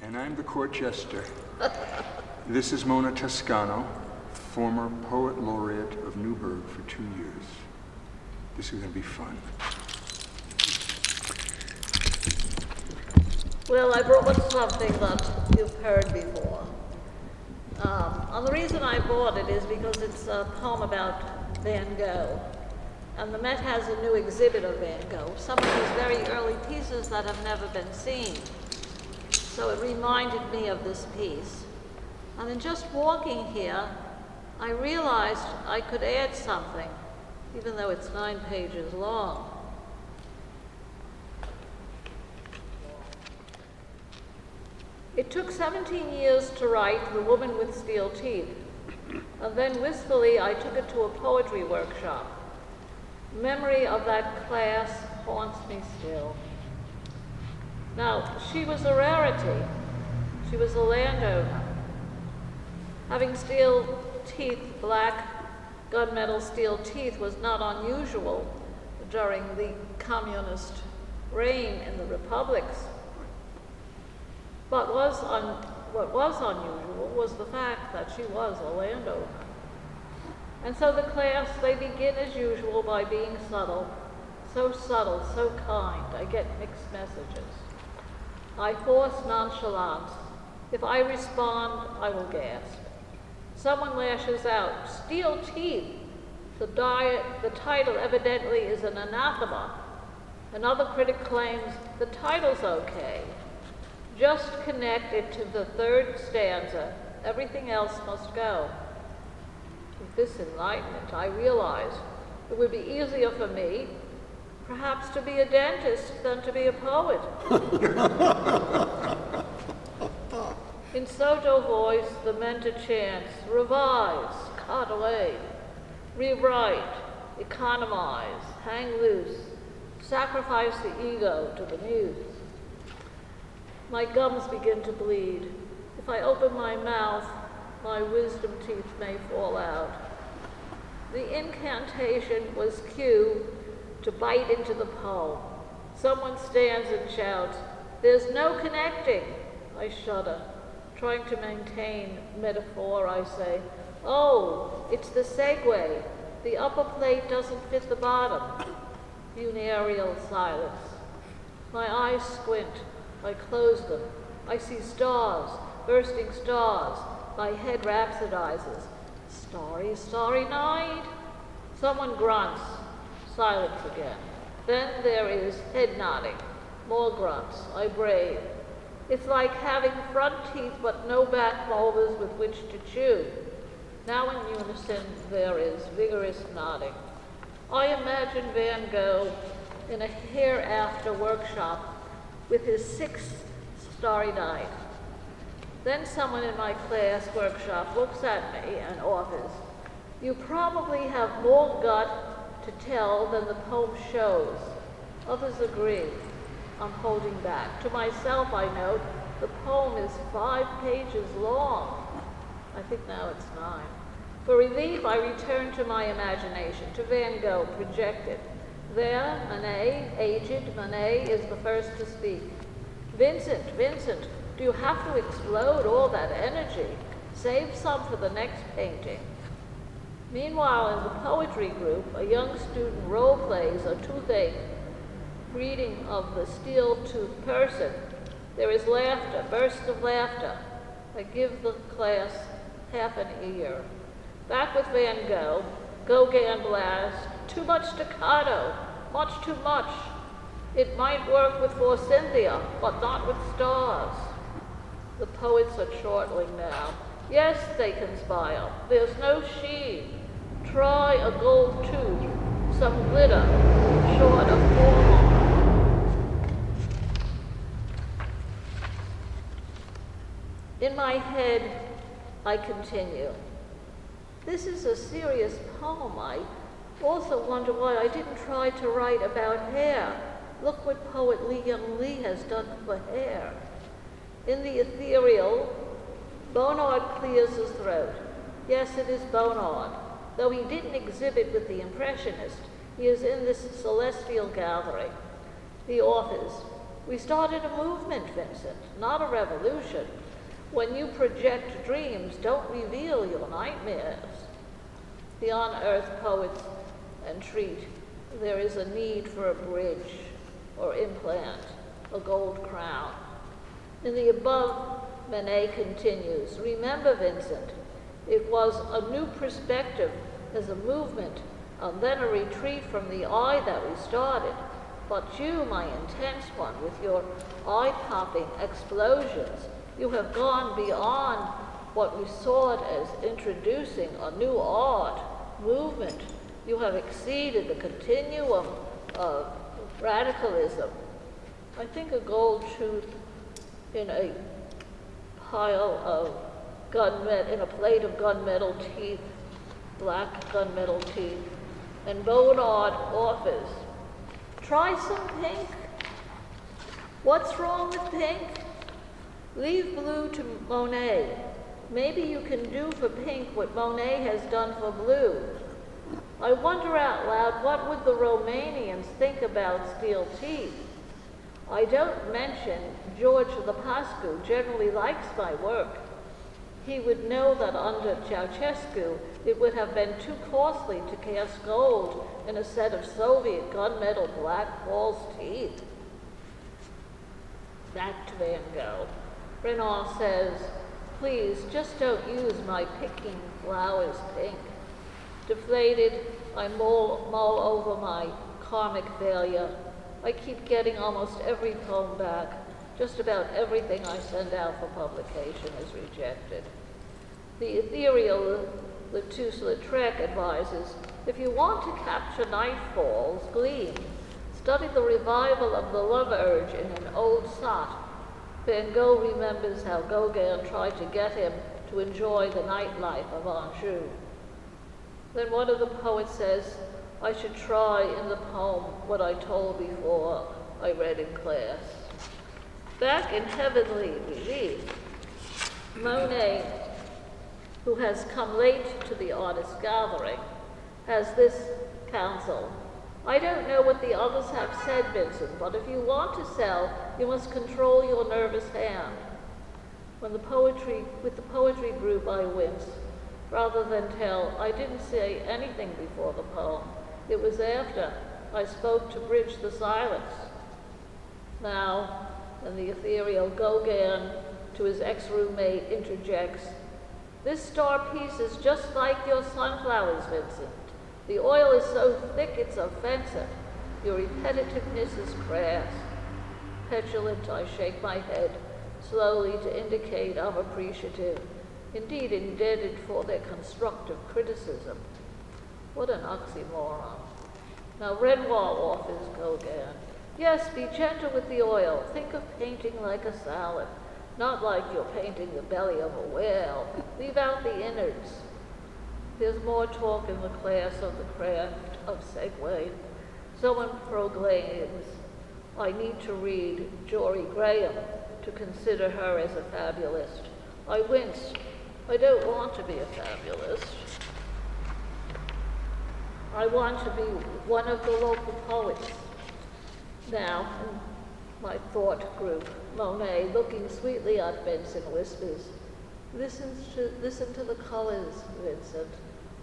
And I'm the court jester. This is Mona Toscano, former poet laureate of Newburgh for 2 years. This is going to be fun. Well, I brought something that you've heard before. And the reason I brought it is because it's a poem about Van Gogh. And the Met has a new exhibit of Van Gogh, some of his very early pieces that have never been seen. So it reminded me of this piece. And in just walking here, I realized I could add something, even though it's 9 pages long. It took 17 years to write The Woman with Steel Teeth, and then wistfully I took it to a poetry workshop. Memory of that class haunts me still. Now, she was a rarity. She was a landowner. Having steel teeth, black gunmetal steel teeth, was not unusual during the communist reign in the republics. But what was unusual was the fact that she was a landowner. And so the class, they begin as usual by being subtle, so kind. I get mixed messages. I force nonchalance. If I respond, I will gasp. Someone lashes out, "Steel teeth." The title evidently is an anathema. Another critic claims the title's okay. Just connect it to the 3rd stanza. Everything else must go. With this enlightenment, I realized it would be easier for me, perhaps, to be a dentist than to be a poet. In Soto voice, the mentor chants, revise, cut away, rewrite, economize, hang loose, sacrifice the ego to the muse. My gums begin to bleed. If I open my mouth, my wisdom teeth may fall out. The incantation was cue to bite into the poem. Someone stands and shouts, "There's no connecting." I shudder. Trying to maintain metaphor, I say, "Oh, it's the segue. The upper plate doesn't fit the bottom." Funereal silence. My eyes squint. I close them. I see stars, bursting stars. My head rhapsodizes. Starry, starry night. Someone grunts. Silence again. Then there is head nodding. More grunts. I brave. It's like having front teeth but no back molars with which to chew. Now in unison there is vigorous nodding. I imagine Van Gogh in a hereafter workshop with his 6th starry night. Then someone in my class workshop looks at me and offers, "You probably have more gut to tell than the poem shows." Others agree. I'm holding back. To myself, I note, the poem is 5 pages long. I think now it's 9. For relief, I return to my imagination, to Van Gogh projected. There, Manet, aged Manet, is the first to speak. Vincent, do you have to explode all that energy? Save some for the next painting." Meanwhile, in the poetry group, a young student role plays a toothache greeting of the steel-toothed person. There is laughter, bursts of laughter. I give the class half an ear. Back with Van Gogh, Gauguin blast, too much staccato, much too much. It might work with Cynthia, but not with stars. The poets are chortling now. Yes, they conspire. There's no sheen. Try a gold tooth, some glitter, short of formal. In my head, I continue. This is a serious poem. I also wonder why I didn't try to write about hair. Look what poet Lee Young Lee has done for hair. In the ethereal, Bonnard clears his throat. Yes, it is Bonnard. Though he didn't exhibit with the Impressionists, he is in this celestial gathering. The authors, We started a movement, Vincent, not a revolution. When you project dreams, don't reveal your nightmares. The unearthed poets entreat, there is a need for a bridge or implant, a gold crown. In the above, Manet continues, remember, Vincent, it was a new perspective as a movement, and then a retreat from the I that we started. But you, my intense one, with your eye-popping explosions, you have gone beyond what we sought as introducing a new art, movement. You have exceeded the continuum of radicalism. I think a gold tooth in a pile of in a plate of gunmetal teeth, black gunmetal teeth, and Bonnard offers, try some pink. What's wrong with pink? Leave blue to Monet. Maybe you can do for pink what Monet has done for blue. I wonder out loud, what would the Romanians think about steel teeth? I don't mention George the Pascu generally likes my work. He would know that under Ceausescu it would have been too costly to cast gold in a set of Soviet gunmetal black false teeth. Back to Van Gogh. Renoir says, please, just don't use my picking flowers pink. Deflated, I mull over my karmic failure. I keep getting almost every poem back. Just about everything I send out for publication is rejected. The ethereal Letouche-Lautrec advises, if you want to capture nightfall's gleam, study the revival of the love urge in an old sot. Van Gogh remembers how Gauguin tried to get him to enjoy the nightlife of Anjou. Then one of the poets says, I should try in the poem what I told before I read in class. Back in Heavenly Relief, Monet, who has come late to the artist gathering, has this counsel. I don't know what the others have said, Vincent, but if you want to sell, you must control your nervous hand. With the poetry group, I wince. Rather than tell, I didn't say anything before the poem. It was after I spoke to bridge the silence. Now, and the ethereal Gauguin to his ex-roommate interjects, this star piece is just like your sunflowers, Vincent. The oil is so thick it's offensive. Your repetitiveness is crass. Petulant, I shake my head slowly to indicate I'm appreciative, indeed indebted for their constructive criticism. What an oxymoron. Now Renoir offers Gauguin. Yes, be gentle with the oil. Think of painting like a salad, not like you're painting the belly of a whale. Leave out the innards. There's more talk in the class of the craft of segue. Someone proclaims, I need to read Jory Graham to consider her as a fabulist. I wince. I don't want to be a fabulist. I want to be one of the local poets. Now, in my thought group, Monet, looking sweetly at Vincent, whispers, listen to the colors, Vincent,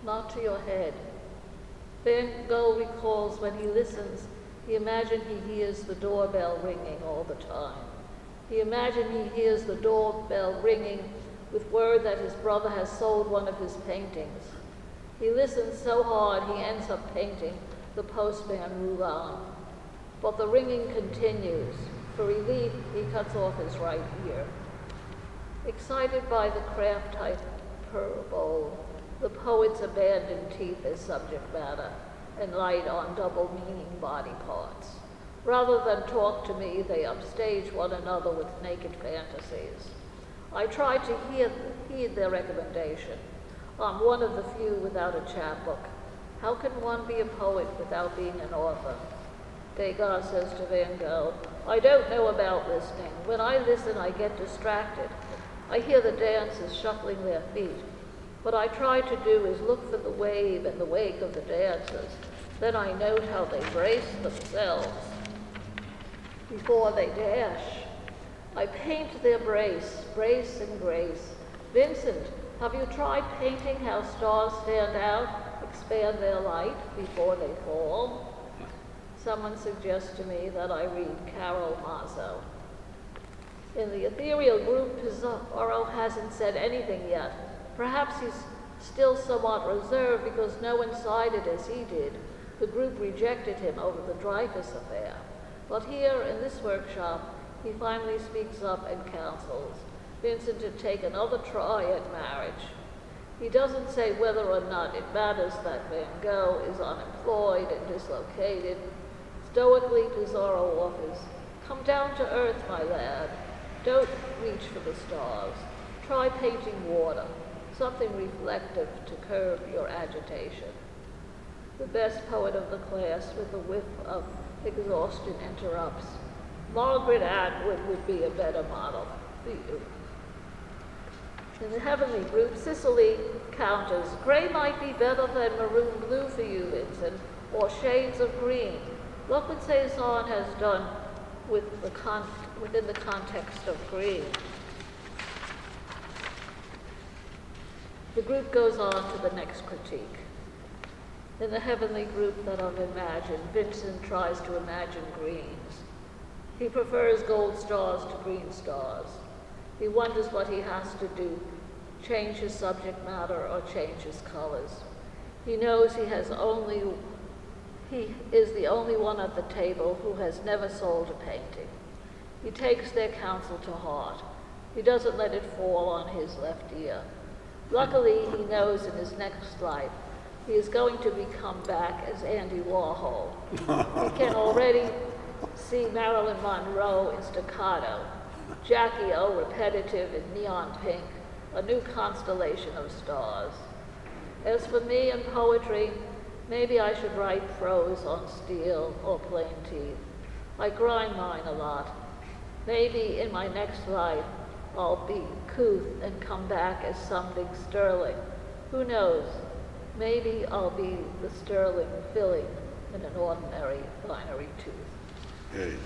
not to your head. Van Gogh recalls when he listens, he imagines he hears the doorbell ringing all the time. He imagines he hears the doorbell ringing with word that his brother has sold one of his paintings. He listens so hard he ends up painting the postman Roulin. But the ringing continues. For relief, he cuts off his right ear. Excited by the craft hyperbole, the poets abandon teeth as subject matter and light on double-meaning body parts. Rather than talk to me, they upstage one another with naked fantasies. I try to heed their recommendation. I'm one of the few without a chapbook. How can one be a poet without being an author? Degas says to Van Gogh, I don't know about listening. When I listen, I get distracted. I hear the dancers shuffling their feet. What I try to do is look for the wave and the wake of the dancers. Then I note how they brace themselves. before they dash. I paint their brace and grace. Vincent, have you tried painting how stars stand out, expand their light before they fall? Someone suggests to me that I read Carol Mazzo. In the ethereal group, Pizarro hasn't said anything yet. Perhaps he's still somewhat reserved because no one sided as he did. The group rejected him over the Dreyfus affair. But here in this workshop, he finally speaks up and counsels Vincent to take another try at marriage. He doesn't say whether or not it matters that Van Gogh is unemployed and dislocated. Stoically, Pizarro offers, "Come down to earth, my lad. Don't reach for the stars. Try painting water, something reflective to curb your agitation." The best poet of the class, with a whiff of exhaustion, interrupts, "Margaret Atwood would be a better model for you." In the heavenly group, Cicely counters, "Gray might be better than maroon blue for you, Vincent, or shades of green. Look what Cezanne has done within the context of green." The group goes on to the next critique. In the heavenly group that I've imagined, Vincent tries to imagine greens. He prefers gold stars to green stars. He wonders what he has to do, change his subject matter or change his colors. He knows he is the only one at the table who has never sold a painting. He takes their counsel to heart. He doesn't let it fall on his left ear. Luckily, he knows in his next life he is going to become back as Andy Warhol. He can already see Marilyn Monroe in staccato, Jackie O repetitive in neon pink, a new constellation of stars. As for me and poetry, maybe I should write prose on steel or plain teeth. I grind mine a lot. Maybe in my next life I'll be couth and come back as something sterling. Who knows? Maybe I'll be the sterling filling in an ordinary binary tooth. Hey.